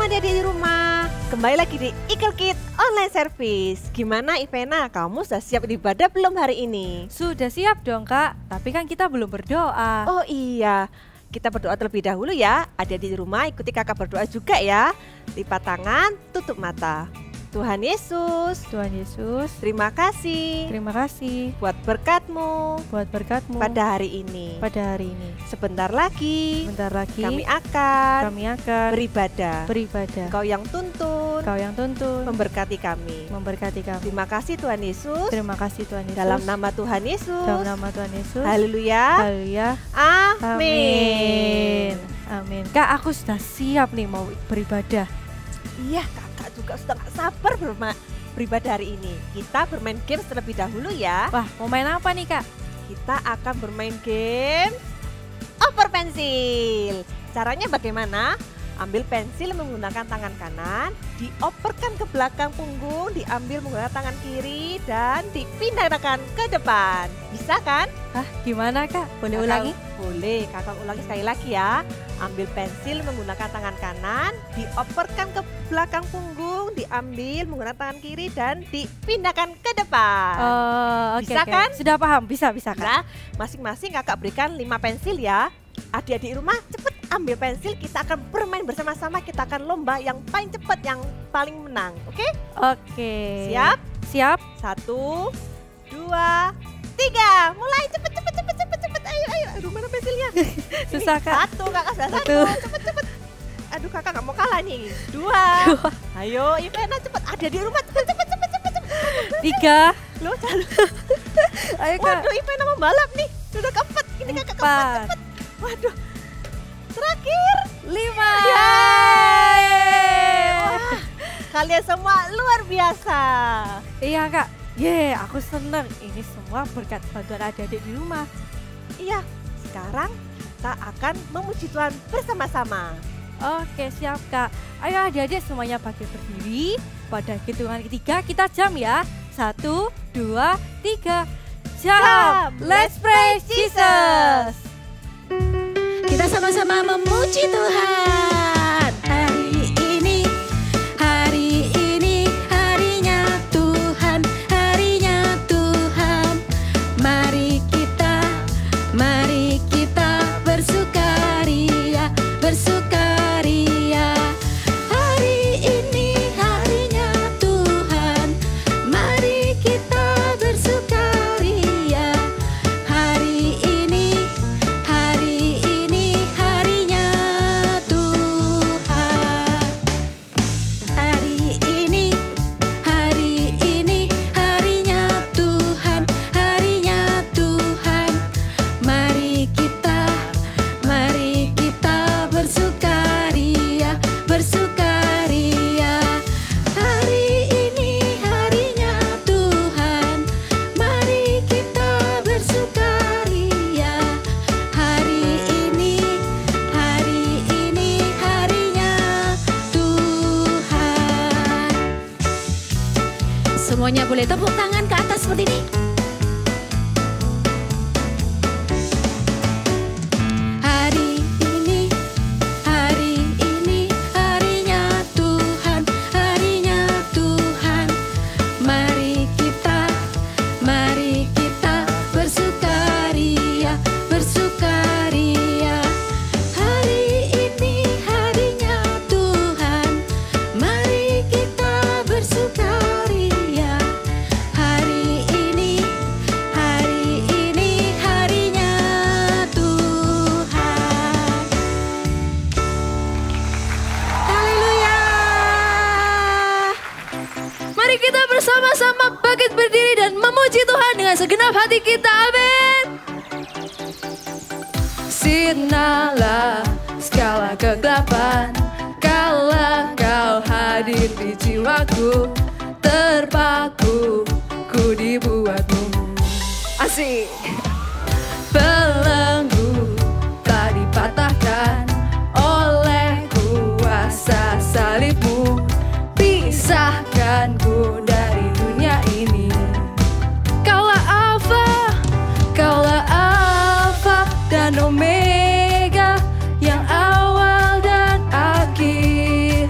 adik-adik di rumah, kembali lagi di Eagle Kids Online Service. Gimana Ivena, kamu sudah siap ibadah belum hari ini? Sudah siap dong kak, tapi kan kita belum berdoa. Oh iya, kita berdoa terlebih dahulu ya. Adik-adik di rumah ikuti kakak berdoa juga ya. Lipat tangan, tutup mata. Tuhan Yesus, terima kasih buat berkat-Mu pada hari ini. Sebentar lagi kami akan beribadah. Engkau yang tuntun, memberkati kami. Terima kasih Tuhan Yesus. Dalam nama Tuhan Yesus. Haleluya. Amin. Kak, aku sudah siap nih mau beribadah. Iya, kakak juga sudah gak sabar beribadah hari ini. Kita bermain game terlebih dahulu ya. Wah, mau main apa nih kak? Kita akan bermain game oper pensil. Caranya bagaimana? Ambil pensil menggunakan tangan kanan, dioperkan ke belakang punggung, diambil menggunakan tangan kiri, dan dipindahkan ke depan. Bisa kan? Hah, gimana kak? Boleh ulangi? Boleh, kakak ulangi sekali lagi ya. Ambil pensil menggunakan tangan kanan, dioperkan ke belakang punggung, diambil menggunakan tangan kiri, dan dipindahkan ke depan. Bisa kan? Sudah paham, bisa kak. Nah, masing-masing kakak berikan 5 pensil ya. Adik-adik rumah cepet ambil pensil, kita akan bermain bersama-sama, kita akan lomba yang paling cepat, yang paling menang. Oke? Siap? Siap. 1, 2, 3. Mulai cepet. Aduh, mana pensilnya? Susah kak. 1, kakak sudah 1. Cepet. Aduh, kakak gak mau kalah nih. 2. Ayo Ivena cepet, adik-adik rumah cepet. 3. Loh, Ayo kak. Waduh, Ivena membalap nih. Sudah keempat, ini kakak keempat, cepet. Waduh, terakhir 5. Wah, kalian semua luar biasa. Iya kak. Aku seneng. Ini semua berkat bantuan adik-adik di rumah. Iya, sekarang kita akan memuji Tuhan bersama-sama. Oke, siap kak. Ayo adik-adik semuanya bagi berdiri. Pada hitungan ketiga kita jam ya. 1, 2, 3. Jam. Let's praise Jesus. Kita sama-sama memuji Tuhan. Hari ini harinya Tuhan, harinya Tuhan. Mari kita bersukaria. Hari ini harinya Tuhan. Mari kita bersukaria. Hari ini harinya Tuhan. Hari ini harinya Tuhan, harinya Tuhan. Mari kita bersukaria. Hari ini harinya Tuhan. Mari kita bersukaria. Hari ini harinya Tuhan. Semuanya boleh tepuk tangan ke atas seperti ini. Hari ini harinya Tuhan, harinya Tuhan. Mari kita bersukaria. Hari ini harinya Tuhan. Mari kita bersukaria. Hari ini harinya Tuhan. Haleluya. Mari kita bersama-sama bangkit berdiri dan memuji Tuhan dengan segenap hati kita. Amin. Sirnalah segala kegelapan, kala kau hadir di jiwaku. Terpaku ku dibuatmu. Asik. Belenggu tak dipatahkan oleh kuasa salibmu. Pisahkanku dari dunia ini. Kaulah Alfa dan Omega, yang awal dan akhir.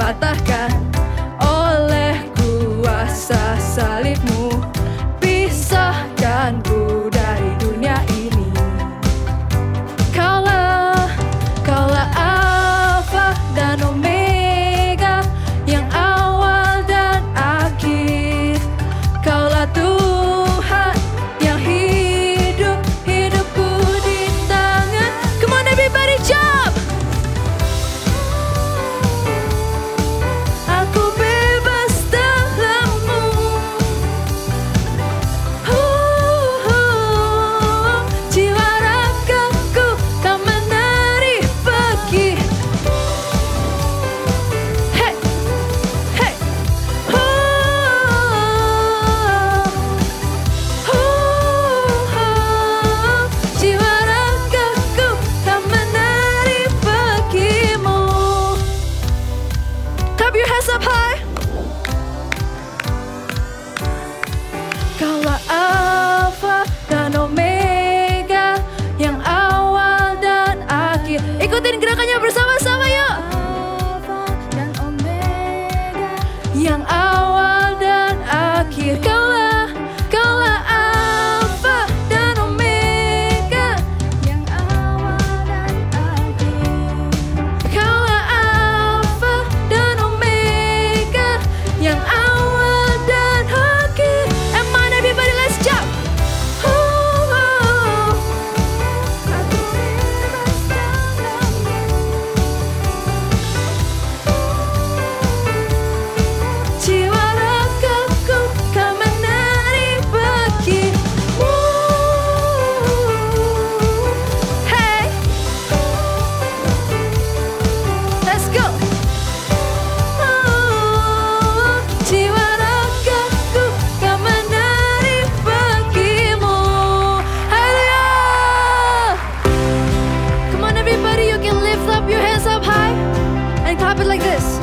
patahkan oleh kuasa salibmu. Pisahkanku dari dunia ini. Kaulah Alfa dan Omega, yang awal dan akhir. Kaulah Tuhan yang hidup, hidupku di tangan. Come on everybody jump. Aku bebas dalammu. Jiwa ragaku kau menari pergi. Hey, hey. Jiwa ragaku kau menari pergimu. Clap your hands up high. Kaulah Alfa dan Omega, yang awal dan akhir. Ikutin gerakannya bersama-sama yuk. Alfa dan Omega, yang awal dan akhir. Kaulah Alfa dan Omega, yang awal dan akhir. Kaulah Alfa dan Omega, yang awal dan akhir. And on everybody, let's jump. Aku bebas dalammu. Jiwa ragaku kau menari bagimu. Hey, let's go. Jiwa ragaku kau menari bagimu. Haleluya. Come on everybody, you can lift up your hands up high and clap it like this.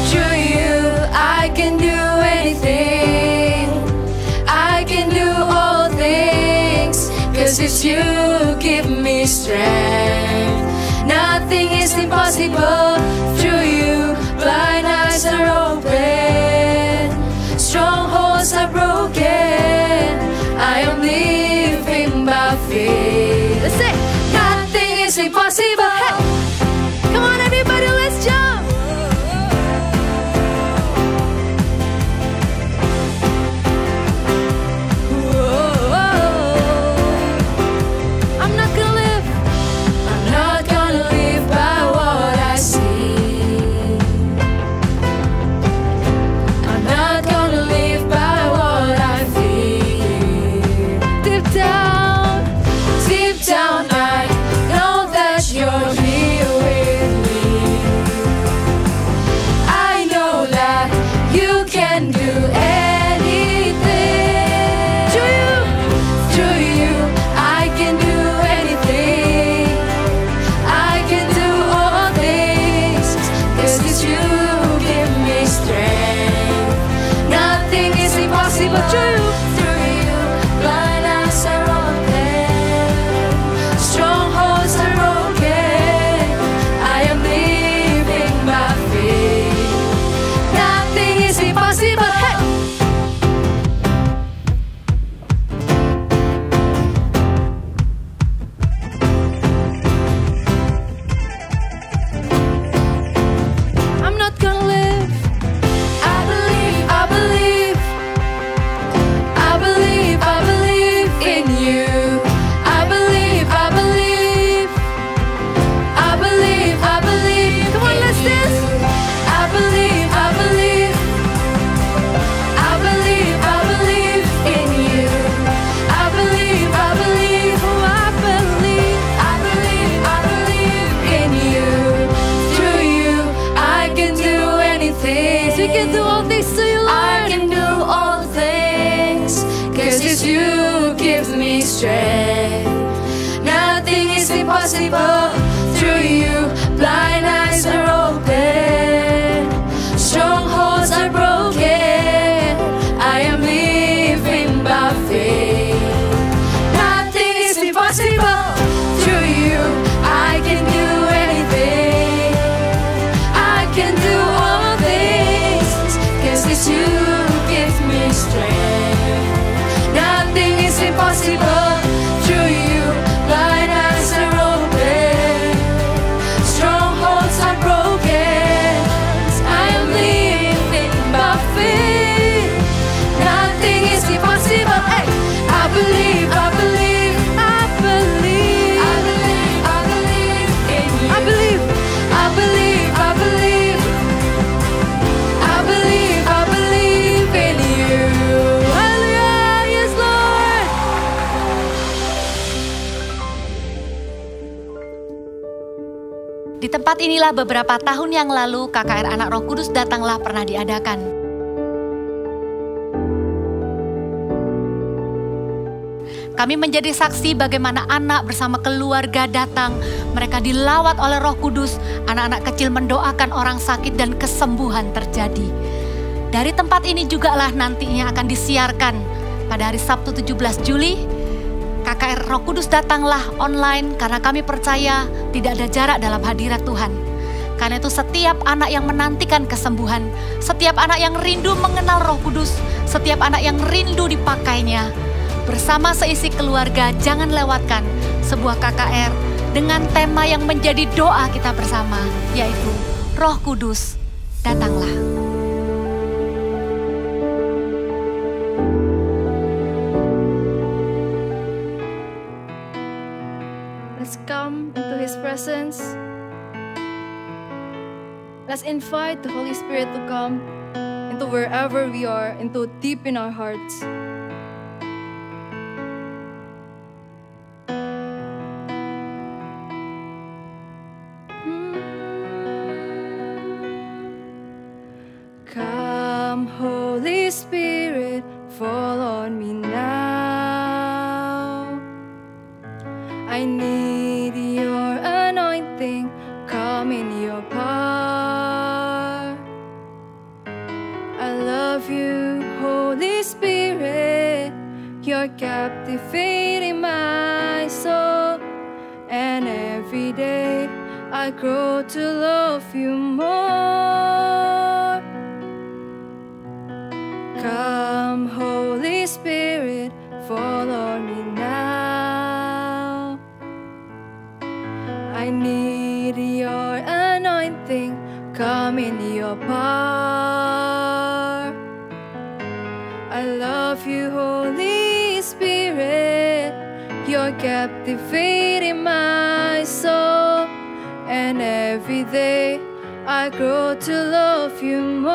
Through you, I can do anything. I can do all things. 'Cause it's you give me strength. Nothing is impossible. Through you, blind eyes are open. Strongholds are broken. I am living by faith. Let's say, nothing is impossible. Hey. Come on everybody, let's jump. I'm not gonna live by what I see. I'm not gonna live by what I feel. Deep down, I know that you're here with me. I know that you can do anything. Through you, I can do anything. I can do all things. 'Cause it's you give me strength. Nothing is impossible. Through you, blind eyes are open. Strongholds are broken. I am living by faith. Nothing is impossible. Hey. I'm not gonna live. I believe in you. I believe. Come on, let's dance. I believe in you. I believe. Oh, I believe in you. Through you, I can do anything. You can do all things to you, Lord. I can do all things. 'Cause it's you give me strength. Nothing is impossible. Through you, blind eyes are open. Strongholds are broken. I am living by faith. Di tempat inilah beberapa tahun yang lalu KKR Anak Roh Kudus Datanglah pernah diadakan. Kami menjadi saksi bagaimana anak bersama keluarga datang, mereka dilawat oleh Roh Kudus, anak-anak kecil mendoakan orang sakit dan kesembuhan terjadi. Dari tempat ini jugalah nantinya akan disiarkan pada hari Sabtu 17 Juli, KKR Roh Kudus Datanglah online karena kami percaya tidak ada jarak dalam hadirat Tuhan. Karena itu setiap anak yang menantikan kesembuhan, setiap anak yang rindu mengenal Roh Kudus, setiap anak yang rindu dipakainya, bersama seisi keluarga jangan lewatkan sebuah KKR dengan tema yang menjadi doa kita bersama, yaitu Roh Kudus Datanglah. Let's come into His presence. Let's invite the Holy Spirit to come into wherever we are, into deep in our hearts. Come, Holy Spirit, fall on me now. I need your anointing, come in your power. I love you, Holy Spirit, you're captivating my soul. And every day I grow to love you more. Come, Holy Spirit, fall on me now. I need your anointing, come in your power. I love you, Holy Spirit, you're captivating my soul. And every day I grow to love you more.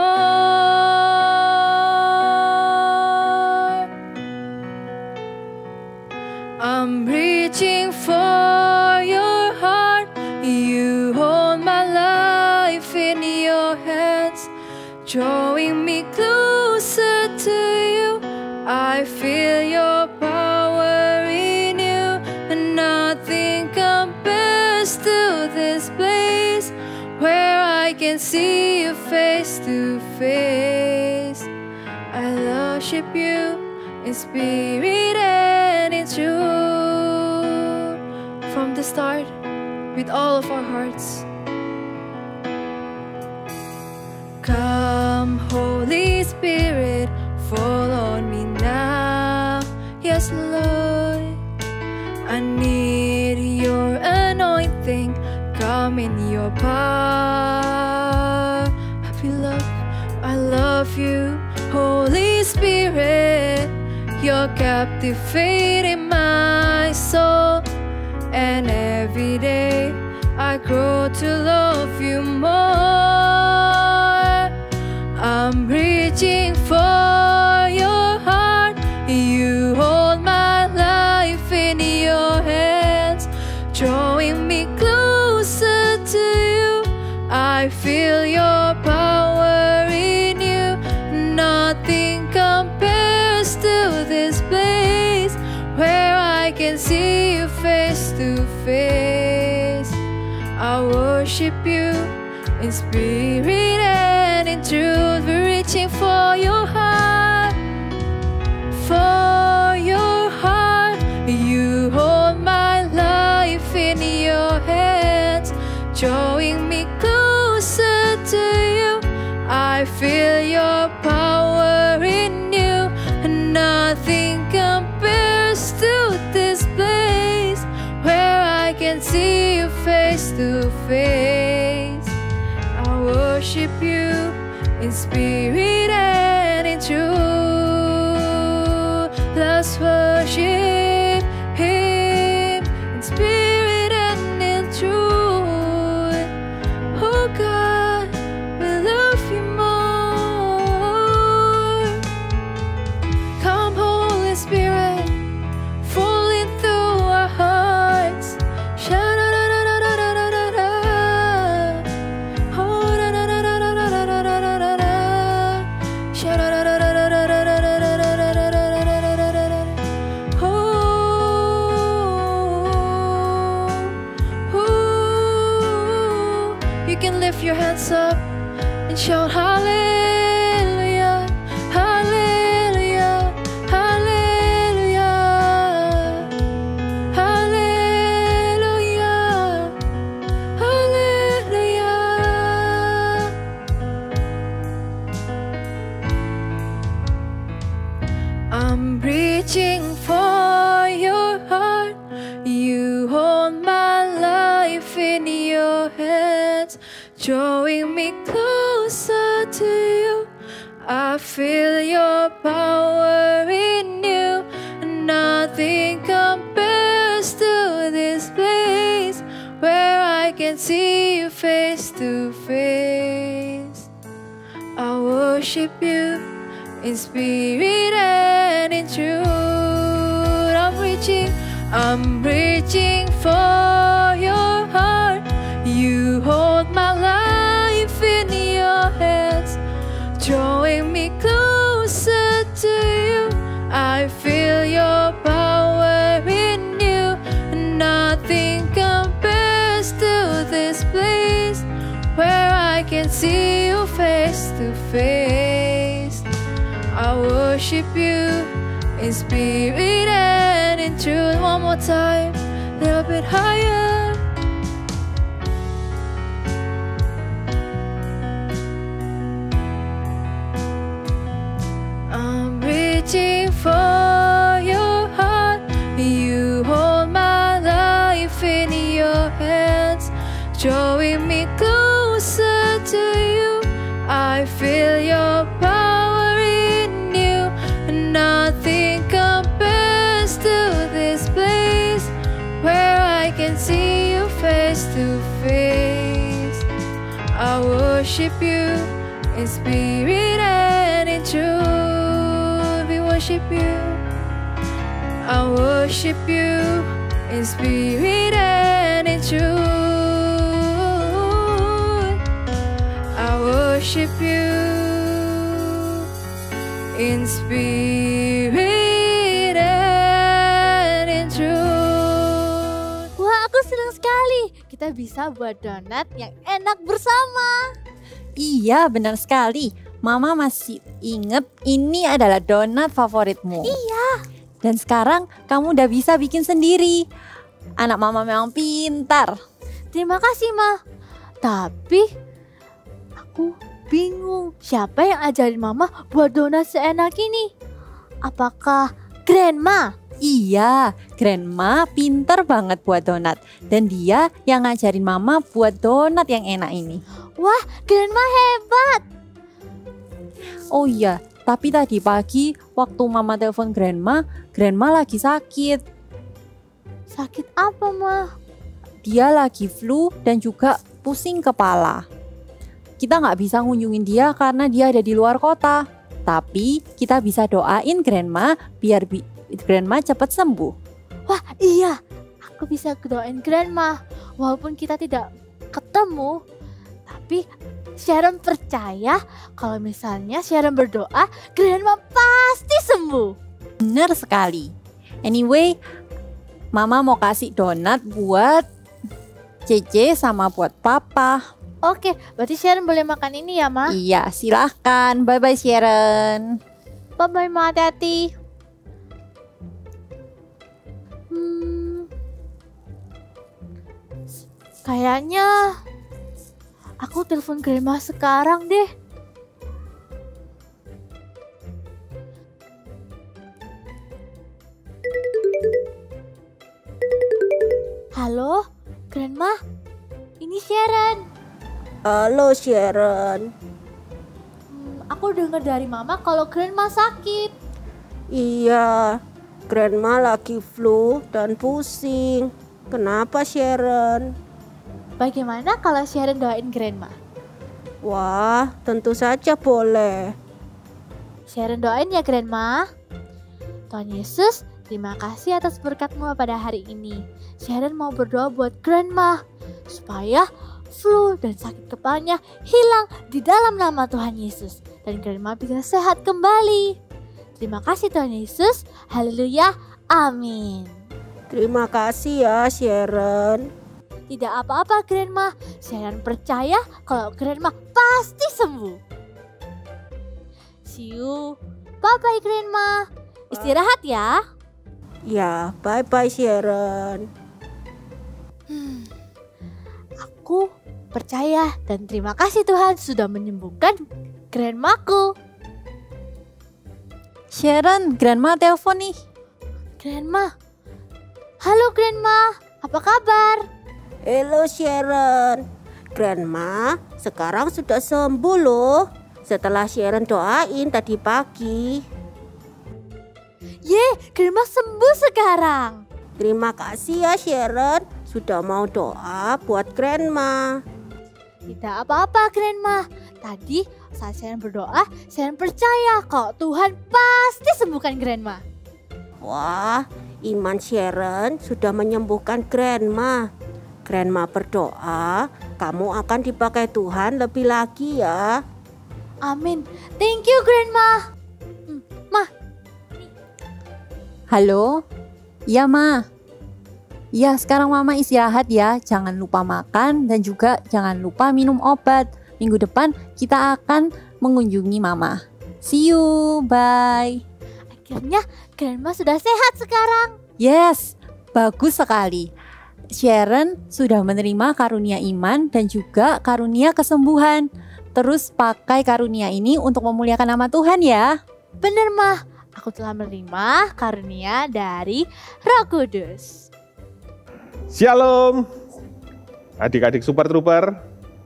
I'm reaching for your heart. You hold my life in your hands, drawing me closer to you. I feel your power in you, and nothing compares to this place where I can see you face to face. I worship you in spirit and in truth. From the start, with all of our hearts. Come, Holy Spirit, fall on me now. Yes, Lord, I need your anointing, come in your power. I love you, Holy Spirit, you're captivating my soul. And every day I grow to love you more. I'm reaching for your heart. You hold my life in your hands, drawing me closer to you. I feel your power in you. Nothing compares to this place where I can see you face to face. I worship you in spirit and in truth. We're reaching for your heart, for your heart. You hold my life in your hands, drawing me closer to you. I feel your power in you, and nothing compares to this place where I can see you face to face. I worship you in spirit and in truth. Let's worship Him in spirit and in truth. Oh God, we love you more. Come, Holy Spirit, falling through our hearts. Sha-da-da-da-da-da-da-da. your hands up and shout hallelujah, hallelujah, hallelujah, hallelujah, hallelujah. I'm reaching for your heart. You hold my life in your hands, drawing me closer to you. I feel your power in you. Nothing compares to this place where I can see you face to face. I worship you in spirit and in truth. I'm reaching for your heart. You hold my life in your hands, drawing me closer to you. I feel your power in you. Nothing compares to this place where I can see you face to face. I worship you in spirit and in truth. One more time, a little bit higher. I'm reaching for your heart. You hold my life in your hands, drawing me closer to you. I feel your power in you. Nothing compares to this place where I can see you face to face. I worship you in spirit and in truth. We worship you. I worship you in spirit and in truth. I worship you in spirit and in truth. Wah, aku senang sekali. Kita bisa buat donat yang enak bersama. Iya, benar sekali. Mama masih inget ini adalah donat favoritmu. Iya. Dan sekarang kamu udah bisa bikin sendiri. Anak mama memang pintar. Terima kasih, Ma. Tapi aku bingung, siapa yang ajarin Mama buat donat seenak ini? Apakah Grandma? Iya, Grandma pintar banget buat donat. Dan dia yang ngajarin Mama buat donat yang enak ini. Wah, Grandma hebat. Oh iya, tapi tadi pagi waktu Mama telepon Grandma, Grandma lagi sakit. Sakit apa, Ma? Dia lagi flu dan juga pusing kepala. Kita nggak bisa ngunjungin dia karena dia ada di luar kota. Tapi kita bisa doain Grandma biar Grandma cepat sembuh. Wah, iya. Aku bisa doain Grandma. Walaupun kita tidak ketemu, tapi Sharon percaya kalau misalnya Sharon berdoa, Grandma pasti sembuh. Bener sekali. Anyway, Mama mau kasih donat buat Cece sama buat Papa. Oke, berarti Sharon boleh makan ini ya, Ma? Iya, silahkan. Bye-bye Sharon. Bye-bye, Ma, hati-hati. Kayaknya aku telepon Grandma sekarang deh. Halo, Grandma. Ini Sharon. Halo Sharon. Aku dengar dari Mama kalau Grandma sakit. Iya, Grandma lagi flu dan pusing. Kenapa Sharon? Bagaimana kalau Sharon doain Grandma? Wah, tentu saja boleh. Sharon doain ya Grandma. Tuhan Yesus, terima kasih atas berkat-Mu pada hari ini. Sharon mau berdoa buat Grandma supaya flu dan sakit kepalanya hilang di dalam nama Tuhan Yesus. Dan Grandma bisa sehat kembali. Terima kasih Tuhan Yesus. Haleluya. Amin. Terima kasih ya Sharon. Tidak apa-apa, Grandma. Sharon percaya kalau Grandma pasti sembuh. See you. Bye-bye, Grandma. Istirahat ya. Ya, bye-bye Sharon. Aku percaya dan terima kasih Tuhan sudah menyembuhkan Grandmaku. Sharon, Grandma telepon nih. Grandma. Halo Grandma, apa kabar? Halo Sharon. Grandma sekarang sudah sembuh loh. Setelah Sharon doain tadi pagi. Grandma sembuh sekarang. Terima kasih ya Sharon sudah mau doa buat Grandma. Tidak apa-apa Grandma. Tadi saat Sharon berdoa, Sharon percaya kalau Tuhan pasti sembuhkan Grandma. Wah, iman Sharon sudah menyembuhkan Grandma. Grandma berdoa, kamu akan dipakai Tuhan lebih lagi ya. Amin. Thank you Grandma. Halo? Iya, Ma. Ya, sekarang Mama istirahat ya. Jangan lupa makan dan juga jangan lupa minum obat. Minggu depan kita akan mengunjungi Mama. See you, bye. Akhirnya Grandma sudah sehat sekarang. Yes, bagus sekali. Sharon sudah menerima karunia iman dan juga karunia kesembuhan. Terus pakai karunia ini untuk memuliakan nama Tuhan ya. Bener Mah, aku telah menerima karunia dari Roh Kudus. Shalom, adik-adik Super Trooper.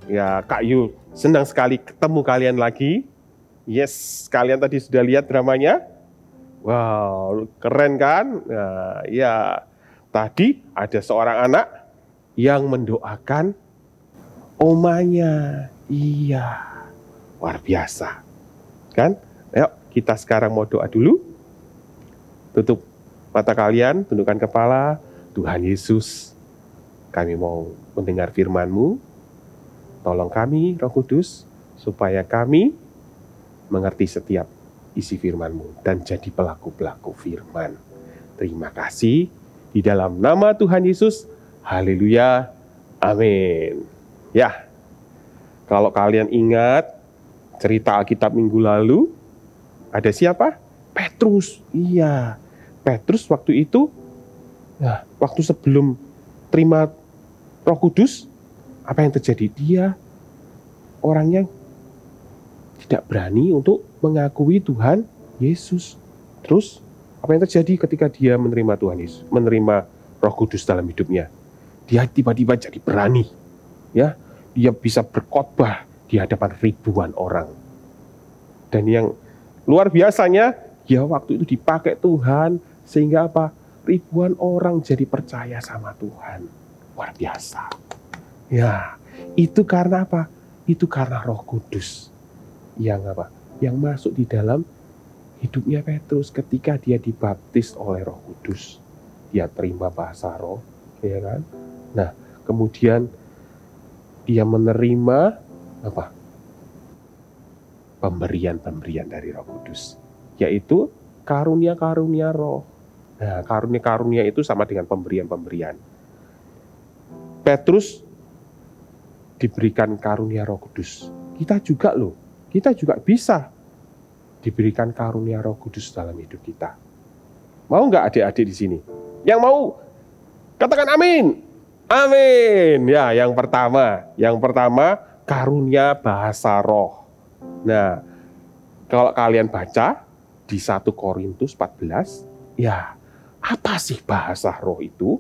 Ya, Kak Yu senang sekali ketemu kalian lagi. Yes, kalian tadi sudah lihat dramanya? Wow, keren kan? Nah, ya, tadi ada seorang anak yang mendoakan omanya. Iya, luar biasa. Kan? Ayo, kita sekarang mau doa dulu. Tutup mata kalian, tundukkan kepala. Tuhan Yesus, kami mau mendengar firman-Mu. Tolong kami, Roh Kudus, supaya kami mengerti setiap isi firman-Mu dan jadi pelaku-pelaku firman. Terima kasih. Di dalam nama Tuhan Yesus, haleluya, amin. Ya, kalau kalian ingat cerita Alkitab minggu lalu, ada siapa? Petrus. Iya, Petrus waktu itu, nah, waktu sebelum terima Roh Kudus, apa yang terjadi? Dia orang yang tidak berani untuk mengakui Tuhan Yesus. Terus apa yang terjadi ketika dia menerima Tuhan Yesus, menerima Roh Kudus dalam hidupnya? Dia tiba-tiba jadi berani, ya. Dia bisa berkhotbah di hadapan ribuan orang. Dan yang luar biasanya, ya waktu itu dipakai Tuhan sehingga apa? Ribuan orang jadi percaya sama Tuhan. Luar biasa. Ya, itu karena apa? Itu karena Roh Kudus yang apa? Yang masuk di dalam hidupnya Petrus ketika dia dibaptis oleh Roh Kudus. Dia terima bahasa roh, ya kan? Nah, kemudian dia menerima apa? Pemberian-pemberian dari Roh Kudus, yaitu karunia-karunia roh. Nah, karunia-karunia itu sama dengan pemberian-pemberian. Petrus diberikan karunia Roh Kudus. Kita juga loh, kita juga bisa diberikan karunia Roh Kudus dalam hidup kita. Mau nggak adik-adik di sini? Yang mau, katakan amin. Amin. Ya, yang pertama karunia bahasa roh. Nah, kalau kalian baca di 1 Korintus 14, ya, apa sih bahasa roh itu?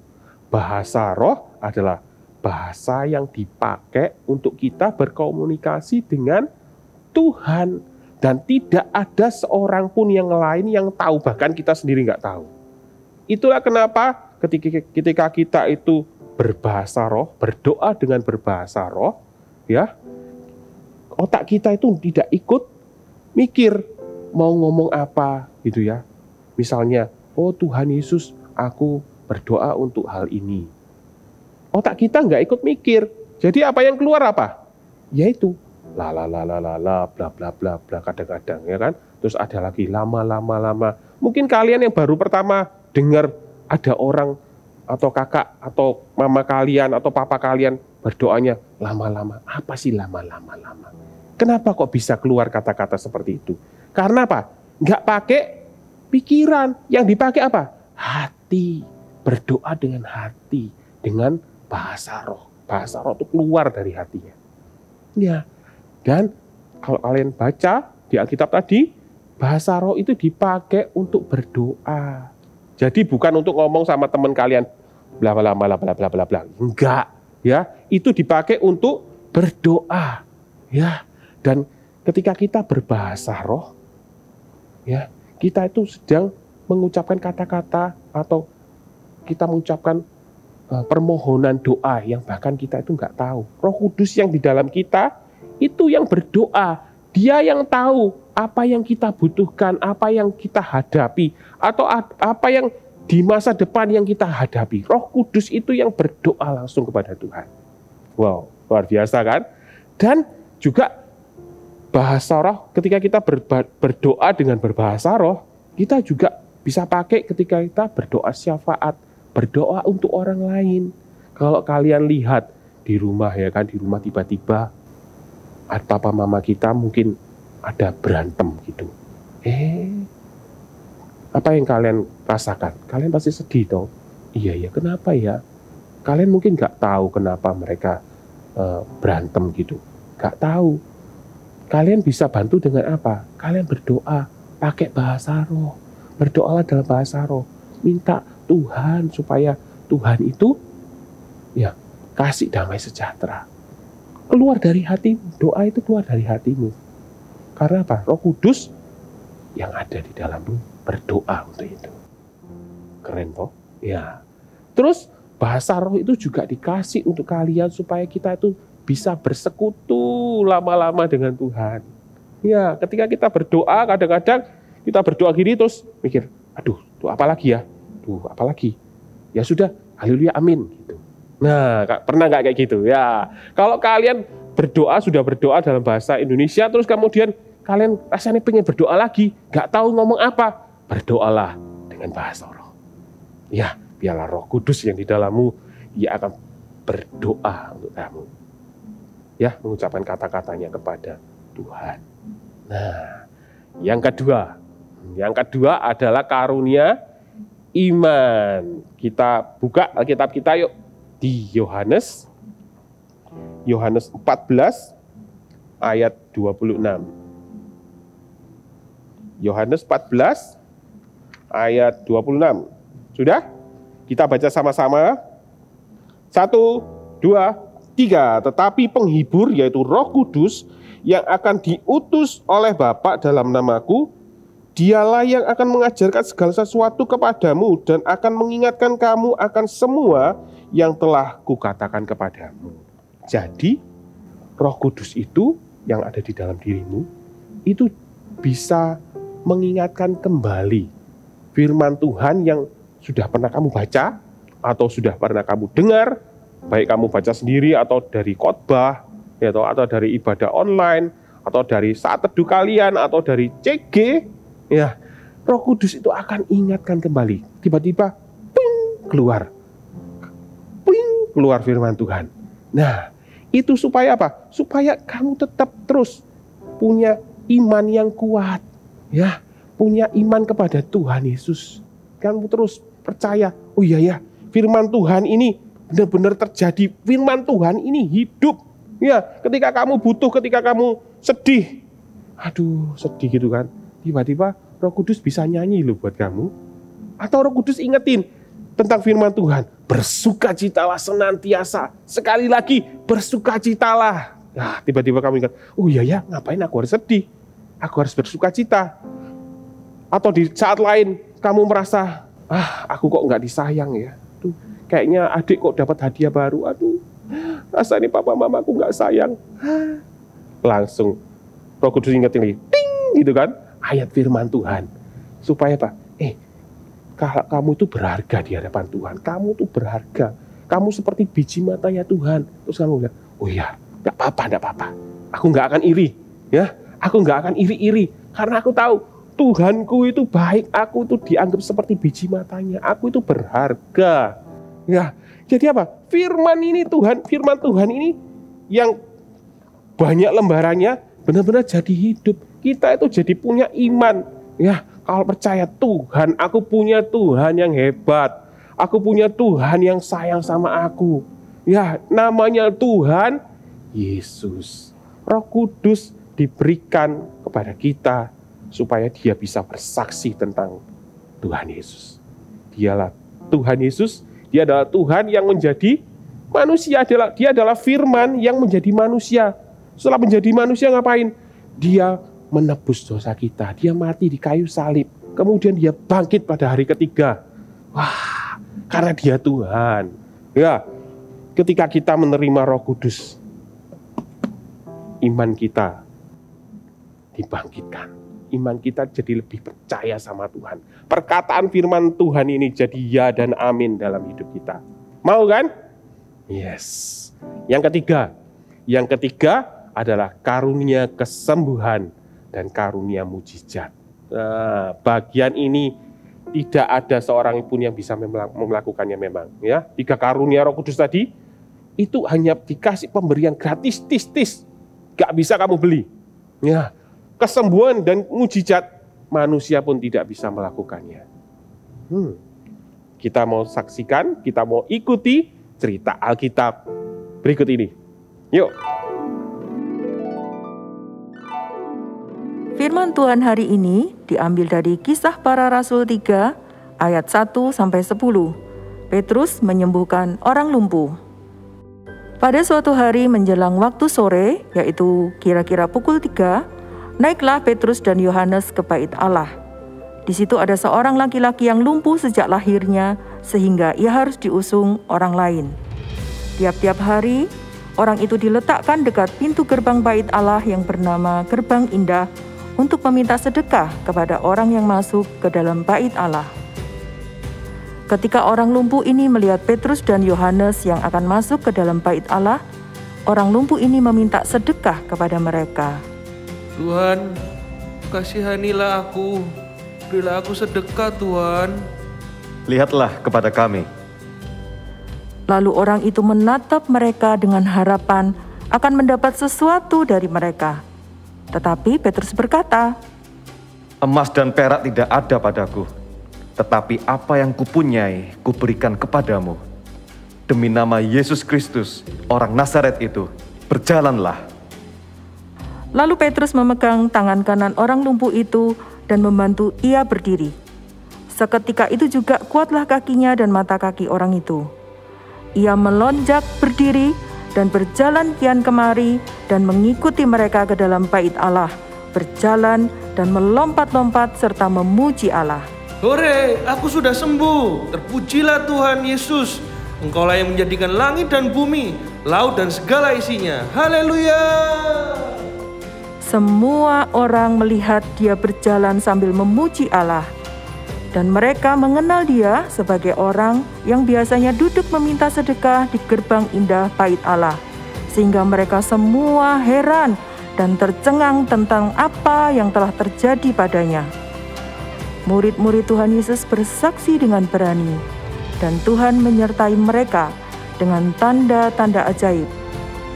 Bahasa roh adalah bahasa yang dipakai untuk kita berkomunikasi dengan Tuhan. Dan tidak ada seorang pun yang lain yang tahu, bahkan kita sendiri nggak tahu. Itulah kenapa ketika kita itu berbahasa roh, berdoa dengan berbahasa roh, ya, otak kita itu tidak ikut mikir mau ngomong apa gitu ya. Misalnya, oh Tuhan Yesus, aku berdoa untuk hal ini. Otak kita nggak ikut mikir. Jadi apa yang keluar apa? Yaitu la bla bla bla bla kadang-kadang, ya kan. Terus ada lagi lama. Mungkin kalian yang baru pertama dengar ada orang atau kakak atau mama kalian atau papa kalian berdoanya lama-lama. Apa sih lama-lama? Kenapa kok bisa keluar kata-kata seperti itu? Karena apa? Nggak pakai pikiran. Yang dipakai apa? Hati. Berdoa dengan hati. Dengan bahasa roh. Bahasa roh itu keluar dari hatinya. Ya. Dan kalau kalian baca di Alkitab tadi, bahasa roh itu dipakai untuk berdoa. Jadi bukan untuk ngomong sama teman kalian bla bla bla bla bla bla bla. Enggak, ya. Itu dipakai untuk berdoa. Ya. Dan ketika kita berbahasa roh, ya, kita itu sedang mengucapkan kata-kata atau kita mengucapkan permohonan doa yang bahkan kita itu enggak tahu. Roh Kudus yang di dalam kita itu yang berdoa. Dia yang tahu apa yang kita butuhkan, apa yang kita hadapi, atau apa yang di masa depan yang kita hadapi. Roh Kudus itu yang berdoa langsung kepada Tuhan. Wow, luar biasa kan? Dan juga bahasa roh, ketika kita berdoa dengan berbahasa roh, kita juga bisa pakai ketika kita berdoa syafaat, berdoa untuk orang lain. Kalau kalian lihat di rumah ya kan, di rumah tiba-tiba papa mama kita mungkin ada berantem gitu. Apa yang kalian rasakan? Kalian pasti sedih toh? Iya, kenapa ya? Kalian mungkin gak tahu kenapa mereka berantem gitu. Gak tahu. Kalian bisa bantu dengan apa? Kalian berdoa pakai bahasa roh. Berdoalah dalam bahasa roh. Minta Tuhan supaya Tuhan itu ya kasih damai sejahtera. Keluar dari hatimu, doa itu keluar dari hatimu. Karena apa? Roh Kudus yang ada di dalammu berdoa untuk itu. Keren toh? Ya. Terus bahasa roh itu juga dikasih untuk kalian supaya kita itu bisa bersekutu lama-lama dengan Tuhan. Ya, ketika kita berdoa kadang-kadang kita berdoa gini terus mikir, aduh, tuh apa lagi ya? Tuh, apa lagi? Ya sudah, haleluya, amin gitu. Nah, pernah nggak kayak gitu? Ya, kalau kalian sudah berdoa dalam bahasa Indonesia, terus kemudian kalian rasanya pengen berdoa lagi, nggak tahu ngomong apa, berdoalah dengan bahasa roh. Ya, biarlah Roh Kudus yang di dalammu, Ia akan berdoa untuk kamu. Ya, mengucapkan kata-katanya kepada Tuhan. Nah, yang kedua adalah karunia iman. Kita buka Alkitab kita yuk. Di Yohanes 14 ayat 26. Yohanes 14 ayat 26. Sudah? Kita baca sama-sama. 1, 2, 3. Tetapi penghibur yaitu Roh Kudus yang akan diutus oleh Bapa dalam namaku, Dialah yang akan mengajarkan segala sesuatu kepadamu dan akan mengingatkan kamu akan semua yang telah kukatakan kepadamu. Jadi, Roh Kudus itu yang ada di dalam dirimu, itu bisa mengingatkan kembali firman Tuhan yang sudah pernah kamu baca, atau sudah pernah kamu dengar, baik kamu baca sendiri atau dari khotbah, atau dari ibadah online, atau dari saat teduh kalian, atau dari CG, ya, Roh Kudus itu akan ingatkan kembali. Tiba-tiba, ping, keluar firman Tuhan. Nah, itu supaya apa? Supaya kamu tetap terus punya iman yang kuat, ya, punya iman kepada Tuhan Yesus. Kamu terus percaya, oh iya ya, firman Tuhan ini benar-benar terjadi. Firman Tuhan ini hidup. Ya, ketika kamu butuh, ketika kamu sedih, aduh sedih gitu kan, tiba-tiba Roh Kudus bisa nyanyi loh buat kamu. Atau Roh Kudus ingetin tentang firman Tuhan, bersukacitalah senantiasa. Sekali lagi, bersukacitalah. Nah, tiba-tiba kamu ingat, oh iya ya, ngapain aku harus sedih? Aku harus bersukacita. Atau di saat lain kamu merasa, aku kok nggak disayang ya. Tuh, kayaknya adik kok dapat hadiah baru. Aduh, rasanya papa mamaku nggak sayang. Langsung Roh Kudus ingetin lagi, ting, gitu kan, ayat firman Tuhan. Supaya apa? Kalau kamu itu berharga di hadapan Tuhan. Kamu tuh berharga. Kamu seperti biji matanya Tuhan. Terus kamu bilang, oh iya, gak apa-apa. Aku gak akan iri. Ya, aku gak akan iri-iri. Karena aku tahu Tuhanku itu baik. Aku itu dianggap seperti biji matanya. Aku itu berharga. Ya, jadi apa? Firman Tuhan ini yang banyak lembarannya benar-benar jadi hidup. Kita itu jadi punya iman. Ya, kalau percaya Tuhan, aku punya Tuhan yang hebat. Aku punya Tuhan yang sayang sama aku. Ya, namanya Tuhan Yesus. Roh Kudus diberikan kepada kita supaya dia bisa bersaksi tentang Tuhan Yesus. Dialah Tuhan Yesus, dia adalah Tuhan yang menjadi manusia, dia adalah firman yang menjadi manusia. Setelah menjadi manusia ngapain? Dia menebus dosa kita, dia mati di kayu salib. Kemudian dia bangkit pada hari ketiga. Wah, karena dia Tuhan. Ya, ketika kita menerima Roh Kudus, iman kita dibangkitkan. Iman kita jadi lebih percaya sama Tuhan. Perkataan firman Tuhan ini jadi ya dan amin dalam hidup kita. Mau kan? Yes. Yang ketiga adalah karunia kesembuhan dan karunia mujizat. Nah, bagian ini tidak ada seorang pun yang bisa melakukannya memang. Ya, 3 karunia Roh Kudus tadi itu hanya dikasih pemberian gratis, tis. Gak bisa kamu beli. Ya, kesembuhan dan mujizat manusia pun tidak bisa melakukannya. Kita mau saksikan, kita mau ikuti cerita Alkitab berikut ini. Yuk. Firman Tuhan hari ini diambil dari Kisah Para Rasul 3 ayat 1-10. Petrus menyembuhkan orang lumpuh. Pada suatu hari menjelang waktu sore, yaitu kira-kira pukul 3, naiklah Petrus dan Yohanes ke bait Allah. Di situ ada seorang laki-laki yang lumpuh sejak lahirnya, sehingga ia harus diusung orang lain. Tiap-tiap hari, orang itu diletakkan dekat pintu gerbang bait Allah yang bernama Gerbang Indah untuk meminta sedekah kepada orang yang masuk ke dalam bait Allah. Ketika orang lumpuh ini melihat Petrus dan Yohanes yang akan masuk ke dalam bait Allah, orang lumpuh ini meminta sedekah kepada mereka. Tuhan, kasihanilah aku, berilah aku sedekah Tuhan. Lihatlah kepada kami. Lalu orang itu menatap mereka dengan harapan akan mendapat sesuatu dari mereka. Tetapi Petrus berkata, Emas dan perak tidak ada padaku, tetapi apa yang kupunyai kuberikan kepadamu. Demi nama Yesus Kristus, orang Nazaret itu, berjalanlah. Lalu Petrus memegang tangan kanan orang lumpuh itu dan membantu ia berdiri. Seketika itu juga kuatlah kakinya dan mata kaki orang itu. Ia melonjak berdiri dan berjalan kian kemari dan mengikuti mereka ke dalam bait Allah, berjalan dan melompat-lompat serta memuji Allah. Hore, aku sudah sembuh. Terpujilah Tuhan Yesus. Engkaulah yang menjadikan langit dan bumi, laut dan segala isinya. Haleluya. Semua orang melihat dia berjalan sambil memuji Allah. Dan mereka mengenal dia sebagai orang yang biasanya duduk meminta sedekah di gerbang indah bait Allah. Sehingga mereka semua heran dan tercengang tentang apa yang telah terjadi padanya. Murid-murid Tuhan Yesus bersaksi dengan berani, dan Tuhan menyertai mereka dengan tanda-tanda ajaib.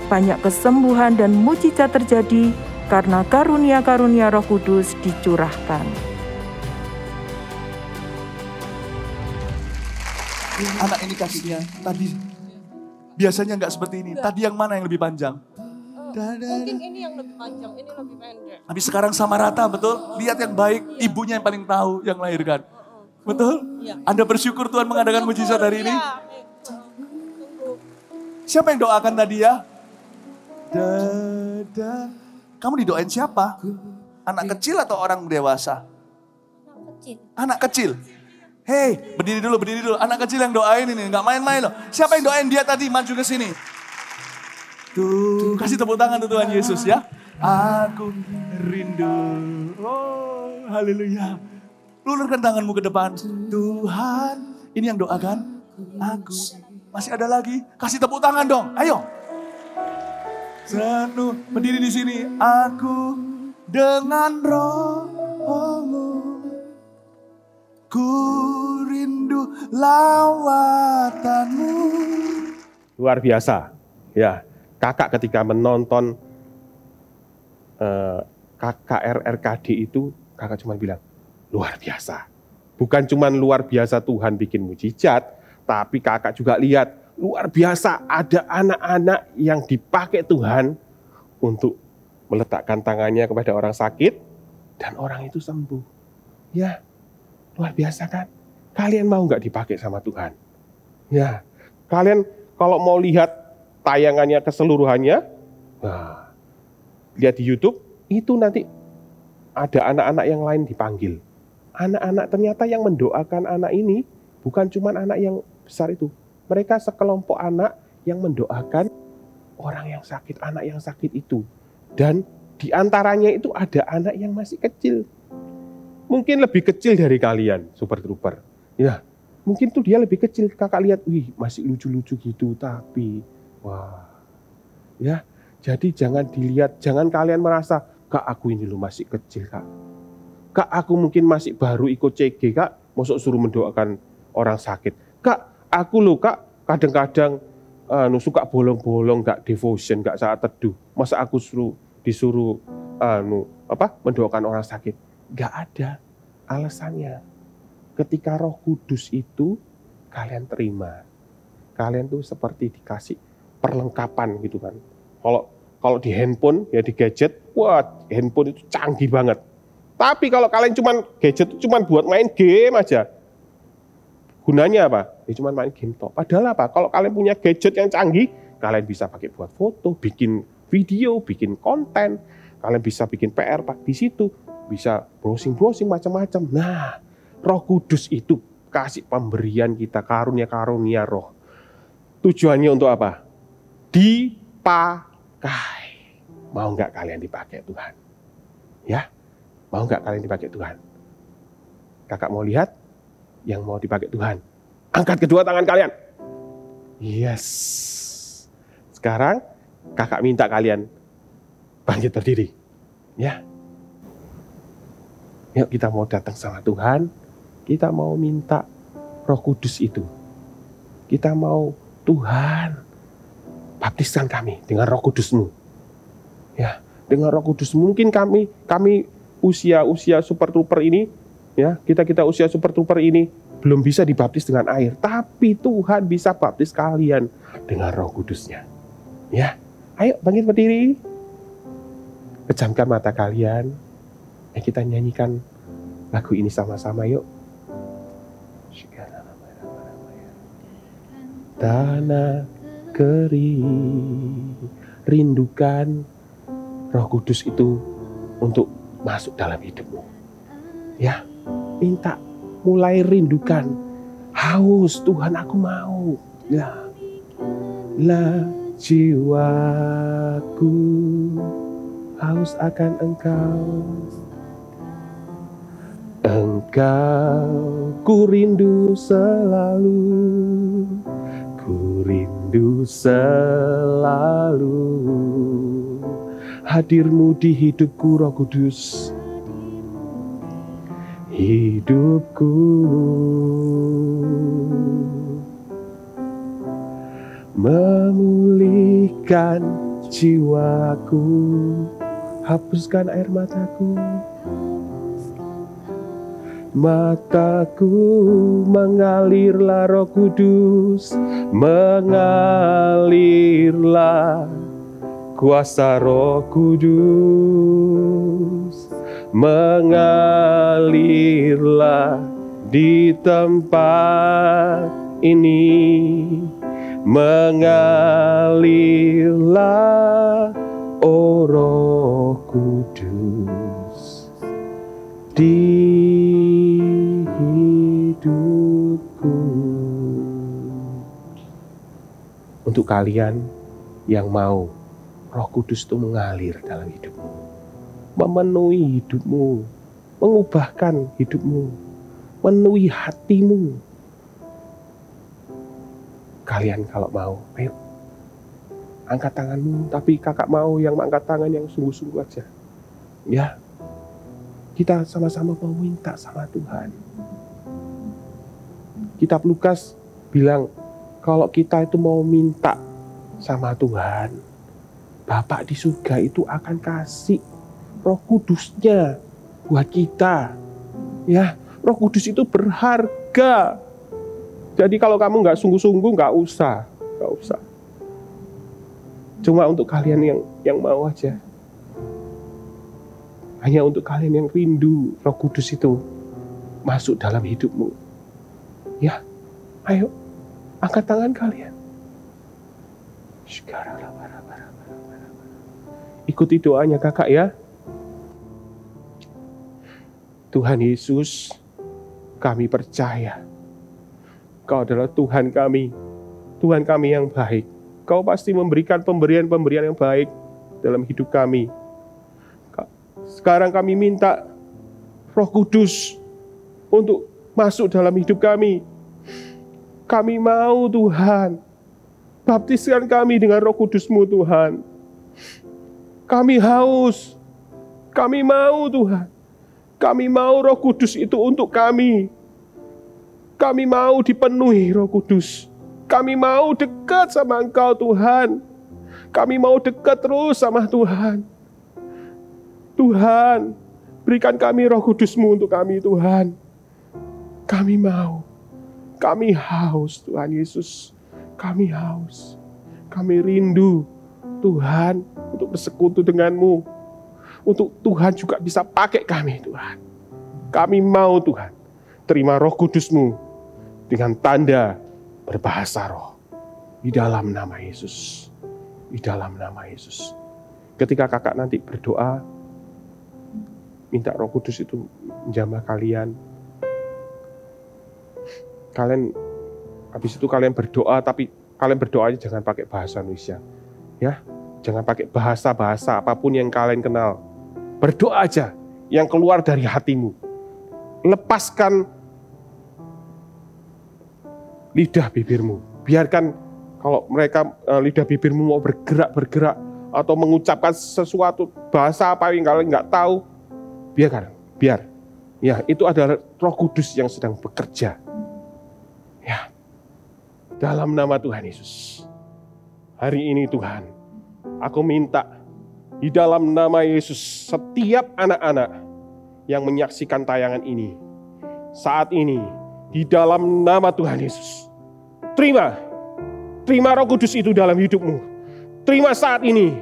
Banyak kesembuhan dan mujizat terjadi karena karunia-karunia Roh Kudus dicurahkan. Anak ini kakinya tadi biasanya nggak seperti ini. Tadi yang mana yang lebih panjang? Mungkin ini yang lebih panjang, ini lebih pendek. Tapi sekarang sama rata, betul? Lihat yang baik, ibunya yang paling tahu yang melahirkan. Betul? Anda bersyukur Tuhan mengadakan mujizat hari ini? Siapa yang doakan tadi ya? Kamu didoain siapa? Anak kecil atau orang dewasa? Anak kecil. Hei, berdiri dulu. Anak kecil yang doain ini, nggak main-main loh. Siapa yang doain dia tadi? Maju ke sini. Tuh, kasih tepuk tangan tuh Tuhan Yesus ya. Aku rindu. Oh, haleluya. Lulurkan tanganmu ke depan. Tuhan, ini yang doakan. Aku. Masih ada lagi? Kasih tepuk tangan dong. Ayo. Penuh, berdiri di sini. Aku dengan rohmu. Ku rindu rindu lawatanmu. Luar biasa. Ya, kakak ketika menonton KKR-RKD itu, kakak cuma bilang, luar biasa. Bukan cuma luar biasa Tuhan bikin mujizat, tapi kakak juga lihat, luar biasa ada anak-anak yang dipakai Tuhan untuk meletakkan tangannya kepada orang sakit, dan orang itu sembuh. Ya, luar biasa kan? Kalian mau nggak dipakai sama Tuhan? Ya, kalian kalau mau lihat tayangannya keseluruhannya, nah, lihat di YouTube, itu nanti ada anak-anak yang lain dipanggil. Anak-anak ternyata yang mendoakan anak ini bukan cuma anak yang besar itu. Mereka sekelompok anak yang mendoakan orang yang sakit, anak yang sakit itu. Dan di antaranya itu ada anak yang masih kecil. Mungkin lebih kecil dari kalian, Super Trooper. Ya, mungkin tuh dia lebih kecil. Kakak lihat, wih masih lucu-lucu gitu, tapi wah. Ya, jadi jangan dilihat, jangan kalian merasa, Kak aku ini loh masih kecil Kak. Kak aku mungkin masih baru ikut CG Kak, masuk suruh mendoakan orang sakit. Kak aku loh Kak kadang-kadang suka bolong-bolong, gak devotion, gak saat teduh. Masa aku disuruh mendoakan orang sakit? Gak ada alasannya. Ketika Roh Kudus itu kalian terima, kalian tuh seperti dikasih perlengkapan gitu kan. Kalau di handphone, ya di gadget, wah handphone itu canggih banget. Tapi kalau kalian gadget itu cuma buat main game aja, gunanya apa? Ya cuma main game toh. Padahal apa? Kalau kalian punya gadget yang canggih, kalian bisa pakai buat foto, bikin video, bikin konten, kalian bisa bikin PR Pak di situ, bisa browsing macam-macam. Nah, Roh Kudus itu kasih pemberian kita karunia-karunia roh. Tujuannya untuk apa? Dipakai. Mau nggak kalian dipakai Tuhan? Ya, mau nggak kalian dipakai Tuhan? Kakak mau lihat yang mau dipakai Tuhan. Angkat kedua tangan kalian. Yes. Sekarang kakak minta kalian bangkit berdiri. Ya. Yuk kita mau datang sama Tuhan. Kita mau minta Roh Kudus itu. Kita mau Tuhan baptiskan kami dengan Roh Kudus-Mu. Ya, dengan Roh Kudus. Mungkin kami usia Super Trooper ini, ya, kita usia Super Trooper ini belum bisa dibaptis dengan air, tapi Tuhan bisa baptis kalian dengan Roh Kudus-Nya. Ya, ayo bangkit berdiri. Pejamkan mata kalian. Kita nyanyikan lagu ini sama-sama yuk. Tanah kering, rindukan Roh Kudus itu untuk masuk dalam hidupmu. Ya, minta mulai rindukan. Haus Tuhan aku mau. Ya. Lah jiwaku haus akan Engkau. Engkau ku rindu selalu. Ku rindu selalu hadir-Mu di hidupku Roh Kudus. Hidupku memulihkan jiwaku, hapuskan air mataku. Mataku mengalirlah Roh Kudus, mengalirlah kuasa Roh Kudus, mengalirlah di tempat ini, mengalirlah oh Roh Kudus di hidupku. Untuk kalian yang mau Roh Kudus itu mengalir dalam hidupmu, memenuhi hidupmu, mengubahkan hidupmu, memenuhi hatimu. Kalian kalau mau, ayo angkat tanganmu, tapi kakak mau yang angkat tangan yang sungguh-sungguh aja. Ya, kita sama-sama mau minta sama Tuhan. Kitab Lukas bilang kalau kita itu mau minta sama Tuhan, Bapak di surga itu akan kasih Roh Kudus-Nya buat kita. Ya, Roh Kudus itu berharga. Jadi kalau kamu nggak sungguh-sungguh nggak usah. Cuma untuk kalian yang mau aja. Hanya untuk kalian yang rindu Roh Kudus itu masuk dalam hidupmu. Ya, ayo angkat tangan kalian. Ikuti doanya kakak ya. Tuhan Yesus, kami percaya Kau adalah Tuhan kami yang baik. Kau pasti memberikan pemberian-pemberian yang baik dalam hidup kami. Sekarang kami minta Roh Kudus untuk masuk dalam hidup kami. Kami mau Tuhan, baptiskan kami dengan Roh Kudus-Mu Tuhan. Kami haus, kami mau Tuhan. Kami mau Roh Kudus itu untuk kami. Kami mau dipenuhi Roh Kudus. Kami mau dekat sama Engkau Tuhan. Kami mau dekat terus sama Tuhan. Tuhan, berikan kami Roh Kudus-Mu untuk kami Tuhan. Kami mau. Kami haus Tuhan Yesus. Kami haus. Kami rindu Tuhan untuk bersekutu dengan-Mu. Untuk Tuhan juga bisa pakai kami Tuhan. Kami mau Tuhan terima Roh Kudus-Mu dengan tanda berbahasa roh. Di dalam nama Yesus. Di dalam nama Yesus. Ketika kakak nanti berdoa, minta Roh Kudus itu menjamah kalian. Habis itu kalian berdoa, tapi kalian berdoanya jangan pakai bahasa Indonesia. Ya, jangan pakai bahasa-bahasa apapun yang kalian kenal. Berdoa aja yang keluar dari hatimu. Lepaskan lidah bibirmu. Biarkan kalau mereka lidah bibirmu mau bergerak atau mengucapkan sesuatu bahasa apa yang kalian nggak tahu, biar. Ya, itu adalah Roh Kudus yang sedang bekerja. Ya, dalam nama Tuhan Yesus. Hari ini Tuhan, aku minta di dalam nama Yesus setiap anak-anak yang menyaksikan tayangan ini saat ini di dalam nama Tuhan Yesus. Terima Roh Kudus itu dalam hidupmu. Terima saat ini.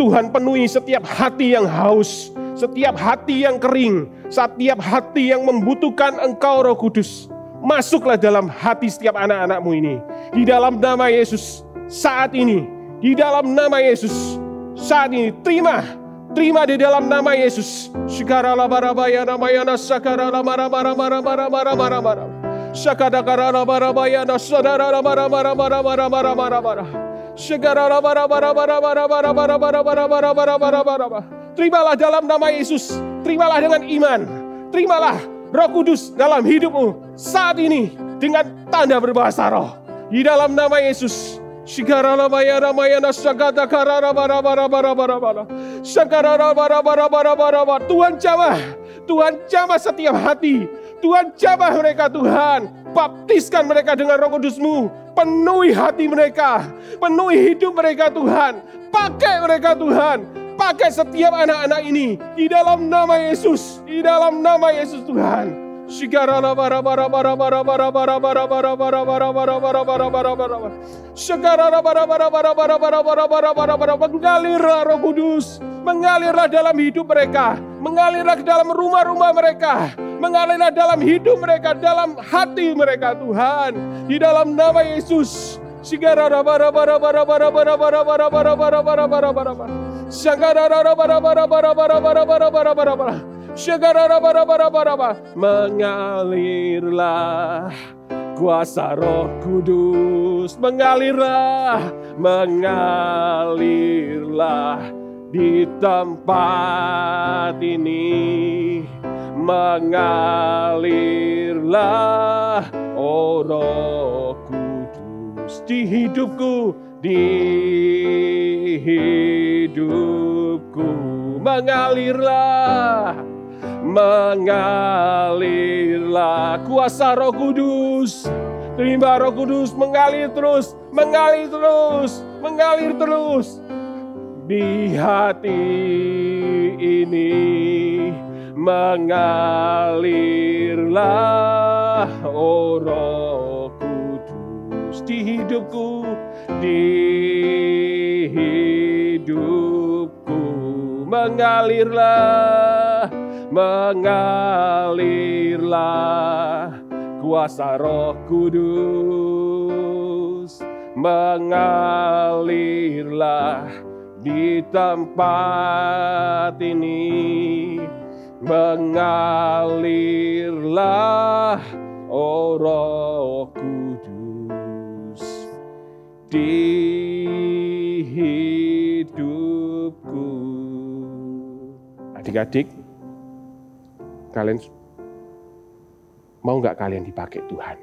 Tuhan penuhi setiap hati yang haus, setiap hati yang kering, setiap hati yang membutuhkan Engkau Roh Kudus. Masuklah dalam hati setiap anak-anak-Mu ini. Di dalam nama Yesus saat ini. Di dalam nama Yesus saat ini. Terima di dalam nama Yesus. Syukarala barabaya namayana sakarala marah. Sakadakarala barabayana sadarala marah. Syukarala barabara. Terimalah dalam nama Yesus. Terimalah dengan iman. Terimalah Roh Kudus dalam hidupmu saat ini dengan tanda berbahasa roh. Di dalam nama Yesus. Shikarala bayana mayana sagata karara bara. Sakarara bara. Tuhan jamah setiap hati. Tuhan jamah mereka Tuhan. Baptiskan mereka dengan Roh Kudus-Mu. Penuhi hati mereka. Penuhi hidup mereka Tuhan. Pakai mereka Tuhan. Pakai setiap anak-anak ini di dalam nama Yesus, di dalam nama Yesus Tuhan. Shikarala bara. Shikarala bara. Mengalirlah Roh Kudus, mengalirlah dalam hidup mereka, mengalirlah ke dalam rumah-rumah mereka, mengalirlah dalam hidup mereka, dalam hati mereka Tuhan, di dalam nama Yesus. Shikarala bara. Mengalirlah kuasa Roh Kudus, mengalirlah di tempat ini, mengalirlah oh Roh Kudus di hidupku, mengalirlah mengalirlah kuasa Roh Kudus. Terima Roh Kudus mengalir terus, mengalir terus, mengalir terus di hati ini. Mengalirlah oh Roh Kudus di hidupku, di hidupku. Mengalirlah, mengalirlah kuasa Roh Kudus, mengalirlah di tempat ini, mengalirlah oh Roh Kudus di hidupku. Adik-adik, kalian mau nggak kalian dipakai Tuhan?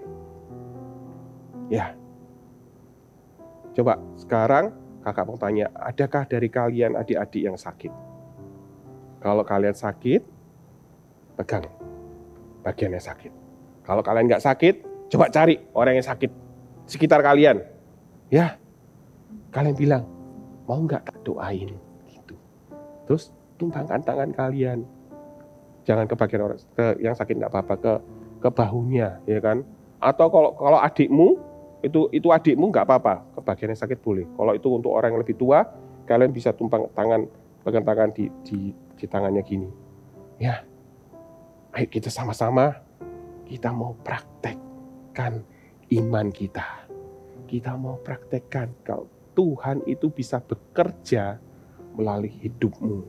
Ya. Coba sekarang kakak mau tanya, adakah dari kalian adik-adik yang sakit? Kalau kalian sakit, pegang bagian yang sakit. Kalau kalian nggak sakit, coba cari orang yang sakit sekitar kalian. Ya, kalian bilang, mau nggak tak doain? Gitu. Terus tumpangkan tangan kalian. Jangan ke bagian orang yang sakit nggak apa-apa, ke bahunya, ya kan? Atau kalau adikmu itu adikmu nggak apa-apa, ke bagian yang sakit boleh. Kalau itu untuk orang yang lebih tua, kalian bisa tumpang tangan, pegang tangan di tangannya gini. Ya, ayo kita sama-sama, kita mau praktekkan iman kita. Kita mau praktekkan kalau Tuhan itu bisa bekerja melalui hidupmu,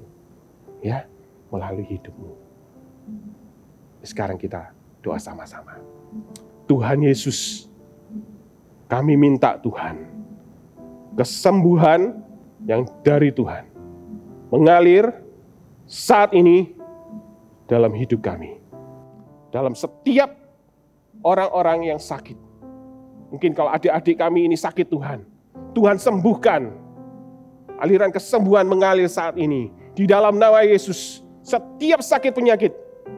ya, melalui hidupmu. Sekarang kita doa sama-sama. Tuhan Yesus, kami minta Tuhan, kesembuhan yang dari Tuhan mengalir saat ini dalam hidup kami. Dalam setiap orang-orang yang sakit. Mungkin kalau adik-adik kami ini sakit Tuhan, Tuhan sembuhkan. Aliran kesembuhan mengalir saat ini. Di dalam nama Yesus, setiap sakit penyakit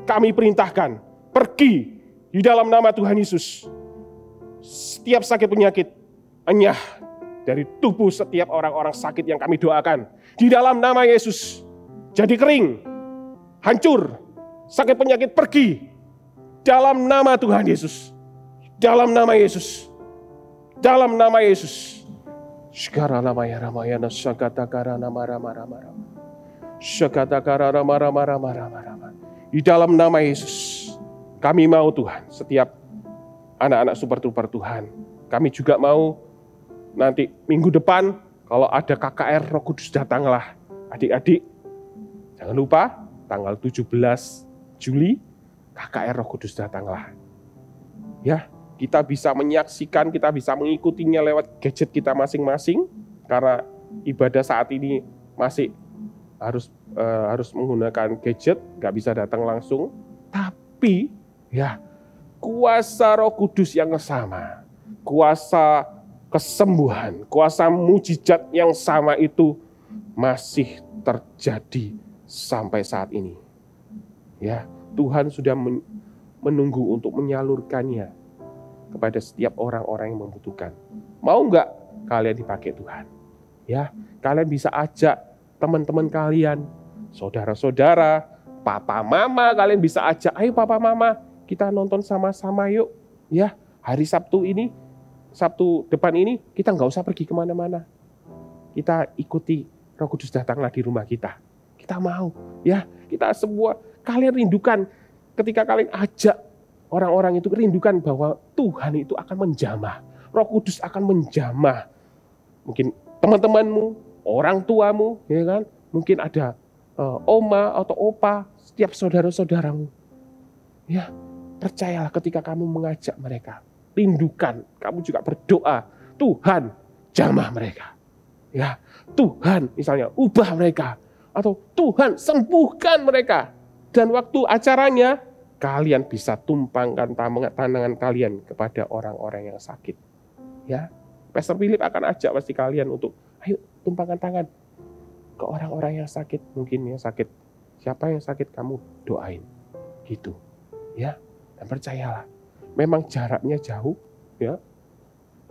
kami perintahkan, pergi di dalam nama Tuhan Yesus. Setiap sakit penyakit, enyah dari tubuh setiap orang-orang sakit yang kami doakan. Di dalam nama Yesus, jadi kering, hancur, sakit penyakit pergi. Dalam nama Tuhan Yesus. Dalam nama Yesus. Dalam nama Yesus. Sekarang namanya Ramayana Sakata Karana Mara. Sakata Karana Mara. Di dalam nama Yesus, kami mau Tuhan, setiap anak-anak super trooper Tuhan, kami juga mau nanti minggu depan kalau ada KKR Roh Kudus datanglah. Adik-adik, jangan lupa tanggal 17 Juli KKR Roh Kudus datanglah. Ya, kita bisa menyaksikan, kita bisa mengikutinya lewat gadget kita masing-masing karena ibadah saat ini masih harus menggunakan gadget, nggak bisa datang langsung. Tapi ya, kuasa Roh Kudus yang sama, kuasa kesembuhan, kuasa mujizat yang sama itu masih terjadi sampai saat ini. Ya, Tuhan sudah menunggu untuk menyalurkannya kepada setiap orang-orang yang membutuhkan. Mau nggak kalian dipakai Tuhan? Ya, kalian bisa ajak teman-teman kalian, saudara-saudara, papa mama, kalian bisa ajak, ayo papa mama, kita nonton sama-sama yuk. Ya, hari Sabtu ini, Sabtu depan ini, kita nggak usah pergi kemana-mana. Kita ikuti Roh Kudus datanglah di rumah kita. Kita mau, ya, kita semua, kalian rindukan, ketika kalian ajak orang-orang itu, rindukan bahwa Tuhan itu akan menjamah. Roh Kudus akan menjamah. Mungkin teman-temanmu, orang tuamu, ya kan? Mungkin ada oma atau opa, setiap saudara-saudaramu. Ya, percayalah ketika kamu mengajak mereka, rindukan, kamu juga berdoa, Tuhan jamah mereka. Ya, Tuhan misalnya ubah mereka, atau Tuhan sembuhkan mereka. Dan waktu acaranya, kalian bisa tumpangkan tangan kalian kepada orang-orang yang sakit. Ya, Pastor Philip akan ajak pasti kalian untuk, ayo tumpangkan tangan ke orang-orang yang sakit. Mungkin yang sakit, siapa yang sakit kamu doain. Gitu. Ya. Dan percayalah, memang jaraknya jauh, ya.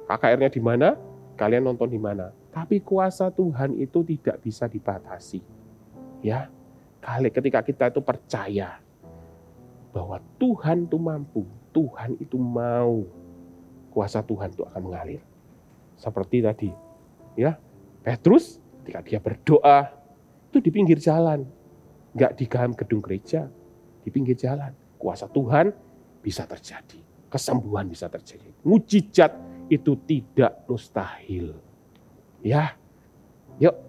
KKR-nya di mana? Kalian nonton di mana? Tapi kuasa Tuhan itu tidak bisa dibatasi. Ya. Ketika kita itu percaya bahwa Tuhan itu mampu, Tuhan itu mau, kuasa Tuhan itu akan mengalir. Seperti tadi, ya, Petrus ketika dia berdoa itu di pinggir jalan, nggak di dalam gedung gereja, di pinggir jalan. Kuasa Tuhan bisa terjadi, kesembuhan bisa terjadi, mujizat itu tidak mustahil. Ya, yuk,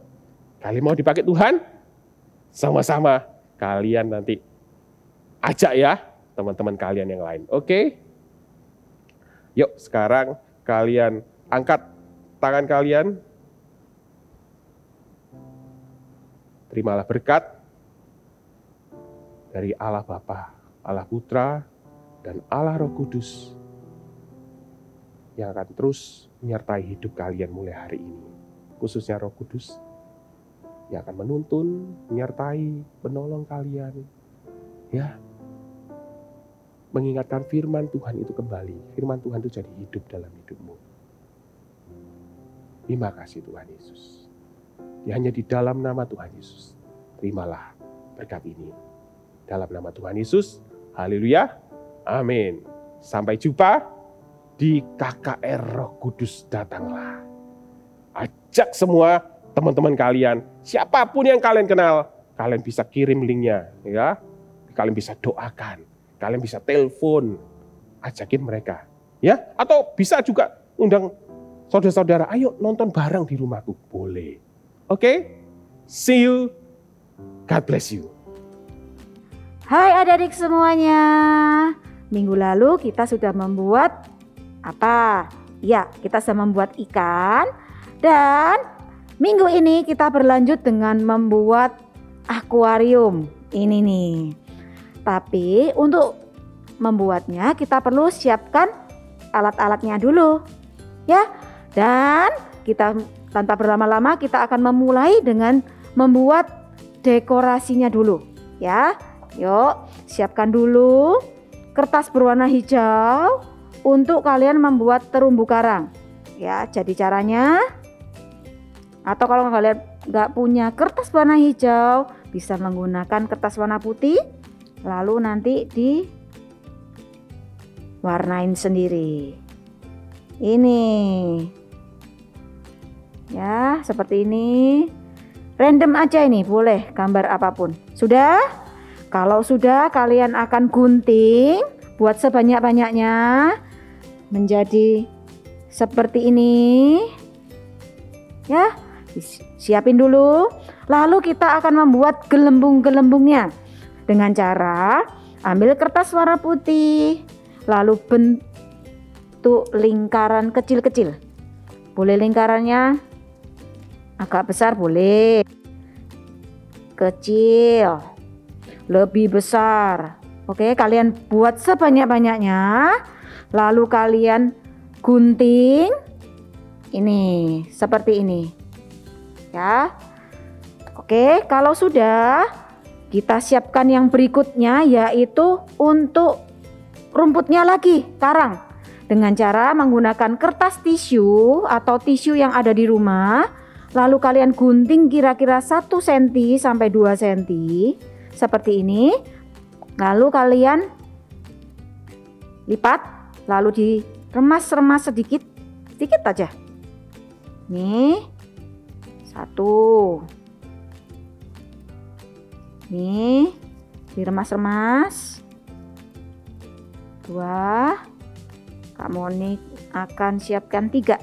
kalian mau dipakai Tuhan? Sama-sama kalian nanti ajak ya teman-teman kalian yang lain. Oke? Yuk sekarang kalian angkat tangan kalian. Terimalah berkat dari Allah Bapa, Allah Putra, dan Allah Roh Kudus yang akan terus menyertai hidup kalian mulai hari ini. Khususnya Roh Kudus yang akan menuntun, menyertai, menolong kalian. Ya, mengingatkan firman Tuhan itu kembali. Firman Tuhan itu jadi hidup dalam hidupmu. Terima kasih Tuhan Yesus. Hanya di dalam nama Tuhan Yesus, terimalah berkat ini. Dalam nama Tuhan Yesus, haleluya, amin. Sampai jumpa di KKR Roh Kudus datanglah. Ajak semua teman-teman kalian, siapapun yang kalian kenal, kalian bisa kirim linknya, ya. Kalian bisa doakan, kalian bisa telepon, ajakin mereka, ya. Atau bisa juga undang saudara-saudara, ayo nonton bareng di rumahku, boleh. Oke, see you, God bless you. Hai adik-adik semuanya, minggu lalu kita sudah membuat apa? Ya, kita sudah membuat ikan dan minggu ini kita berlanjut dengan membuat akuarium ini nih. Tapi untuk membuatnya kita perlu siapkan alat-alatnya dulu. Ya. Dan kita tanpa berlama-lama kita akan memulai dengan membuat dekorasinya dulu. Ya. Yuk, siapkan dulu kertas berwarna hijau untuk kalian membuat terumbu karang. Ya, jadi caranya, atau kalau kalian nggak punya kertas warna hijau, bisa menggunakan kertas warna putih, lalu nanti diwarnain sendiri. Ini, ya seperti ini. Random aja ini, boleh gambar apapun. Sudah? Kalau sudah, kalian akan gunting, buat sebanyak-banyaknya menjadi seperti ini. Ya. Siapin dulu, lalu kita akan membuat gelembung-gelembungnya dengan cara ambil kertas warna putih, lalu bentuk lingkaran kecil-kecil. Boleh lingkarannya agak besar, boleh kecil, lebih besar. Oke, kalian buat sebanyak-banyaknya, lalu kalian gunting ini seperti ini. Ya, oke, kalau sudah kita siapkan yang berikutnya, yaitu untuk rumputnya lagi, karang, dengan cara menggunakan kertas tisu atau tisu yang ada di rumah, lalu kalian gunting kira-kira 1 cm sampai 2 cm seperti ini, lalu kalian lipat, lalu diremas-remas sedikit aja. Nih, 1. Nih, diremas-remas. 2. Kamu nih akan siapkan 3.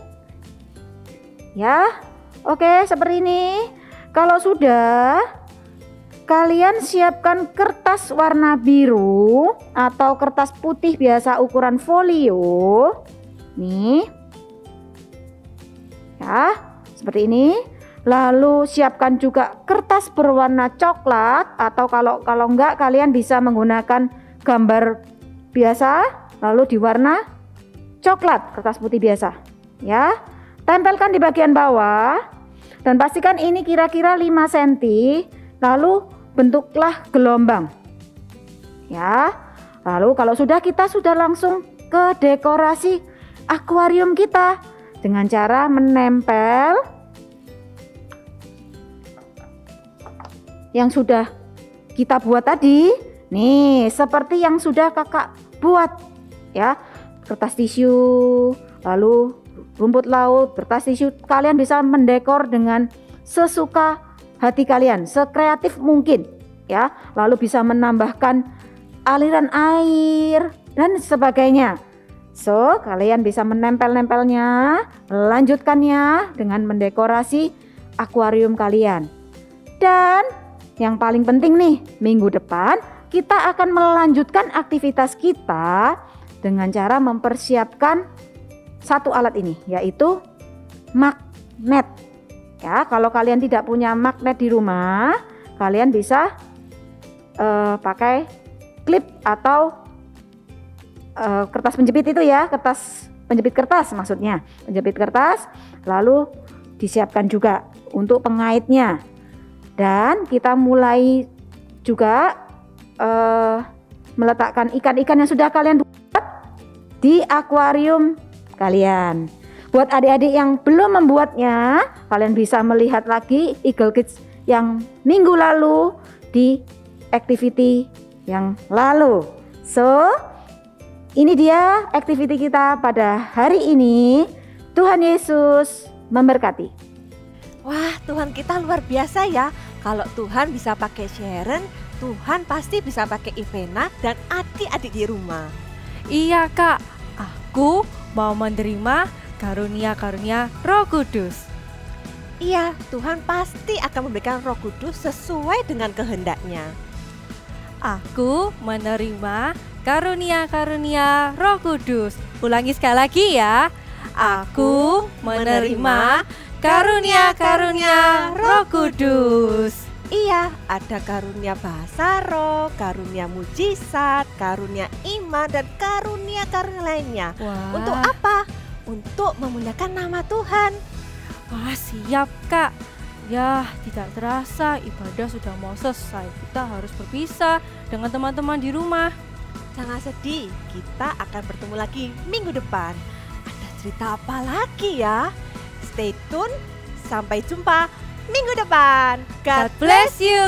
Ya, oke, seperti ini. Kalau sudah, kalian siapkan kertas warna biru atau kertas putih biasa ukuran folio. Nih. Ya, seperti ini. Lalu siapkan juga kertas berwarna coklat, atau kalau enggak kalian bisa menggunakan gambar biasa lalu di warna coklat, kertas putih biasa. Ya, tempelkan di bagian bawah dan pastikan ini kira-kira 5 cm, lalu bentuklah gelombang. ya. Lalu kalau kita sudah langsung ke dekorasi akuarium kita dengan cara menempel yang sudah kita buat tadi. Nih, seperti yang sudah kakak buat ya. Kertas tisu, lalu rumput laut, kertas tisu. Kalian bisa mendekor dengan sesuka hati kalian, sekreatif mungkin ya. Lalu bisa menambahkan aliran air dan sebagainya. So, kalian bisa menempel-nempelnya, melanjutkannya dengan mendekorasi akuarium kalian. Dan yang paling penting nih, minggu depan kita akan melanjutkan aktivitas kita dengan cara mempersiapkan satu alat ini, yaitu magnet. Ya, kalau kalian tidak punya magnet di rumah, kalian bisa pakai klip atau kertas penjepit itu ya, kertas penjepit kertas maksudnya, penjepit kertas, lalu disiapkan juga untuk pengaitnya. Dan kita mulai juga meletakkan ikan-ikan yang sudah kalian buat di akuarium kalian. Buat adik-adik yang belum membuatnya, kalian bisa melihat lagi Eagle Kids yang minggu lalu di activity yang lalu. So, ini dia activity kita pada hari ini. Tuhan Yesus memberkati. Wah, Tuhan kita luar biasa ya. Kalau Tuhan bisa pakai Sharon, Tuhan pasti bisa pakai Ivena dan adik-adik di rumah. Iya Kak, aku mau menerima karunia-karunia Roh Kudus. Iya, Tuhan pasti akan memberikan Roh Kudus sesuai dengan kehendaknya. Aku menerima karunia-karunia Roh Kudus. Ulangi sekali lagi ya. Aku menerima karunia-karunia Roh Kudus. Iya, ada karunia bahasa roh, karunia mujizat, karunia iman, dan karunia-karunia lainnya. Wah. Untuk apa? Untuk memuliakan nama Tuhan. Wah, siap Kak. Ya, tidak terasa ibadah sudah mau selesai. Kita harus berpisah dengan teman-teman di rumah. Jangan sedih, kita akan bertemu lagi minggu depan. Ada cerita apa lagi ya? Stay tune, sampai jumpa minggu depan. God bless you.